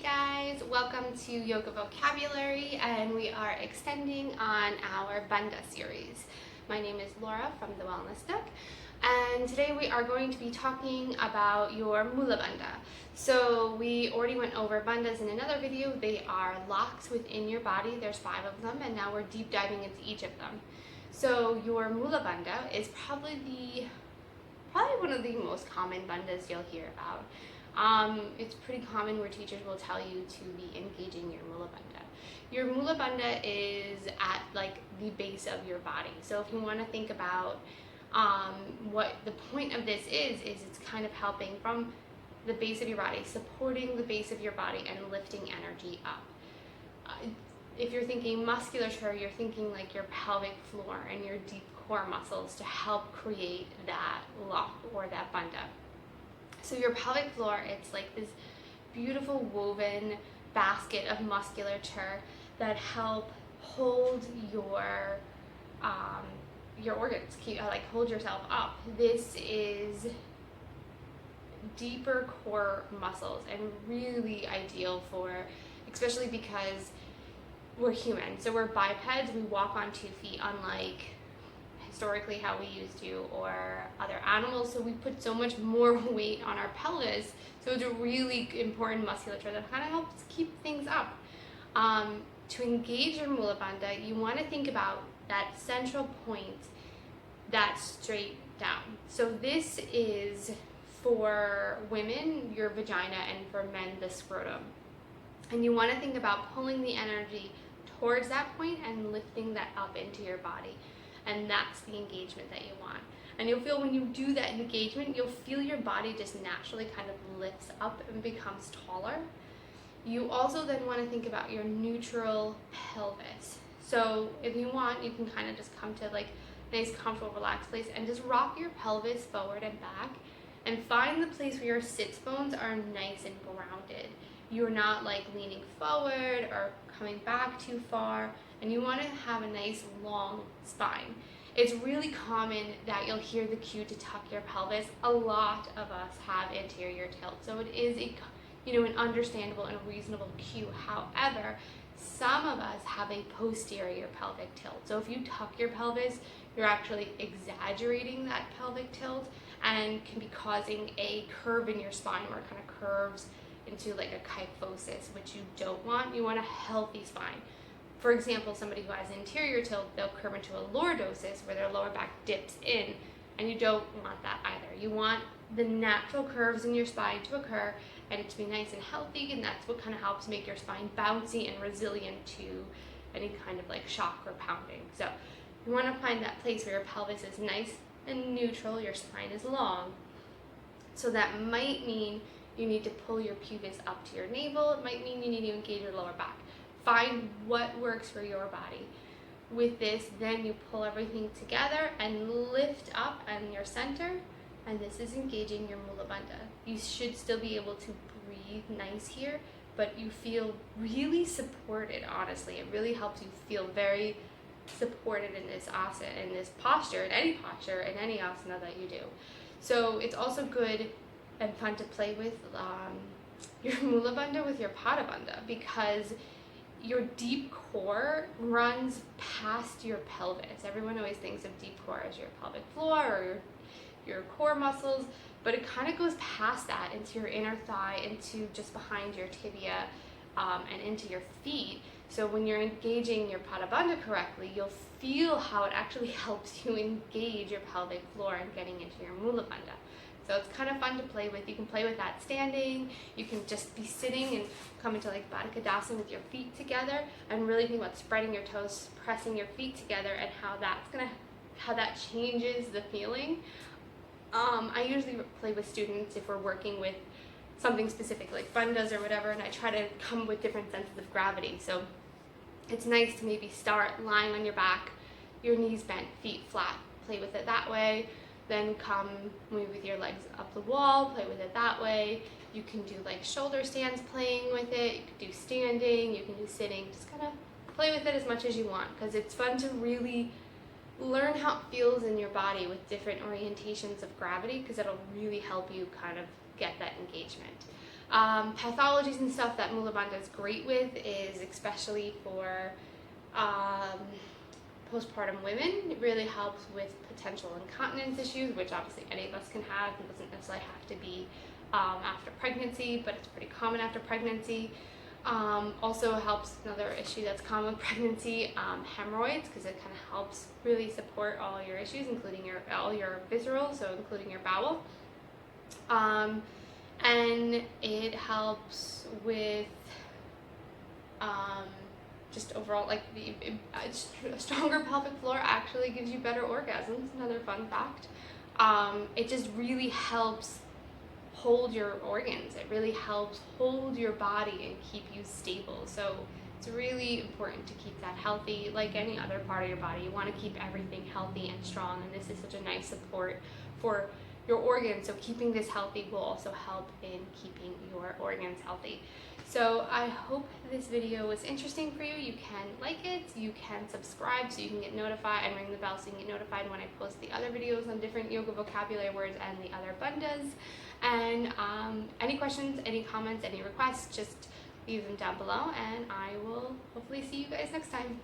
guys, welcome to Yoga Vocabulary, and we are extending on our bandha series. My name is Laura from the Wellness Nook, and today we are going to be talking about your Mula bandha. So we already went over bandhas in another video. They are locks within your body. There's 5 of them, and now we're deep diving into each of them. So your Mula bandha is probably one of the most common bandhas you'll hear about. It's pretty common where teachers will tell you to be engaging your Mula bandha. Your Mula bandha is at like the base of your body. So if you want to think about what the point of this is it's kind of helping from the base of your body, supporting the base of your body and lifting energy up. If you're thinking musculature, you're thinking like your pelvic floor and your deep core muscles to help create that lock or that bandha. So your pelvic floor, it's like this beautiful woven basket of musculature that help hold your organs, hold yourself up. This is deeper core muscles and really ideal for, especially because we're human. So we're bipeds, we walk on 2 feet, unlike historically how we used to, or other animals, so we put so much more weight on our pelvis. So it's a really important musculature that kind of helps keep things up. To engage your Mula bandha, you want to think about that central point that's straight down. So this is for women, your vagina, and for men, the scrotum. And you want to think about pulling the energy towards that point and lifting that up into your body. And that's the engagement that you want. And you'll feel when you do that engagement, you'll feel your body just naturally kind of lifts up and becomes taller. You also then want to think about your neutral pelvis. So if you want, you can kind of just come to like a nice, comfortable, relaxed place and just rock your pelvis forward and back and find the place where your sits bones are nice and grounded. You're not like leaning forward or coming back too far, and you want to have a nice long spine. It's really common that you'll hear the cue to tuck your pelvis. A lot of us have anterior tilt, so it is an understandable and reasonable cue. However, some of us have a posterior pelvic tilt. So if you tuck your pelvis, you're actually exaggerating that pelvic tilt and can be causing a curve in your spine where it kind of curves into like a kyphosis, which you don't want. You want a healthy spine. For example, somebody who has anterior tilt, they'll curve into a lordosis where their lower back dips in, and you don't want that either. You want the natural curves in your spine to occur and it to be nice and healthy, and that's what kind of helps make your spine bouncy and resilient to any kind of like shock or pounding. So you want to find that place where your pelvis is nice and neutral, your spine is long. So that might mean you need to pull your pubis up to your navel. It might mean you need to engage your lower back. Find what works for your body. With this, then you pull everything together and lift up in your center, and this is engaging your Mula bandha. You should still be able to breathe nice here, but you feel really supported, honestly. It really helps you feel very supported in this asana, in this posture, in any asana that you do. So it's also good and fun to play with your Mula bandha with your Pada bandha, because your deep core runs past your pelvis. Everyone always thinks of deep core as your pelvic floor or your core muscles, but it kind of goes past that into your inner thigh, into just behind your tibia, and into your feet. So when you're engaging your Pada bandha correctly, you'll feel how it actually helps you engage your pelvic floor and getting into your Mula bandha. So it's kind of fun to play with. You can play with that standing. You can just be sitting and come into like Baddha Konasana with your feet together and really think about spreading your toes, pressing your feet together, and how that changes the feeling. I usually play with students if we're working with something specific like bandhas or whatever, and I try to come with different senses of gravity. So it's nice to maybe start lying on your back, your knees bent, feet flat. Play with it that way. Then come move with your legs up the wall, play with it that way. You can do like shoulder stands playing with it, you can do standing, you can do sitting, just kind of play with it as much as you want, because it's fun to really learn how it feels in your body with different orientations of gravity, because it'll really help you kind of get that engagement. Pathologies and stuff that Mula bandha is great with is especially for postpartum women. It really helps with potential incontinence issues, which obviously any of us can have. It doesn't necessarily have to be after pregnancy, but it's pretty common after pregnancy. Also helps, another issue that's common with pregnancy, hemorrhoids, because it kind of helps really support all your issues, including all your visceral, so including your bowel. And it helps with just overall, like a stronger pelvic floor actually gives you better orgasms. Another fun fact. It just really helps hold your organs. It really helps hold your body and keep you stable. So it's really important to keep that healthy. Like any other part of your body, you want to keep everything healthy and strong, and this is such a nice support for your organs. So keeping this healthy will also help in keeping your organs healthy. So I hope this video was interesting for you. You can like it, you can subscribe so you can get notified, and ring the bell so you can get notified when I post the other videos on different yoga vocabulary words and the other bandhas. And any questions, any comments, any requests, just leave them down below, and I will hopefully see you guys next time.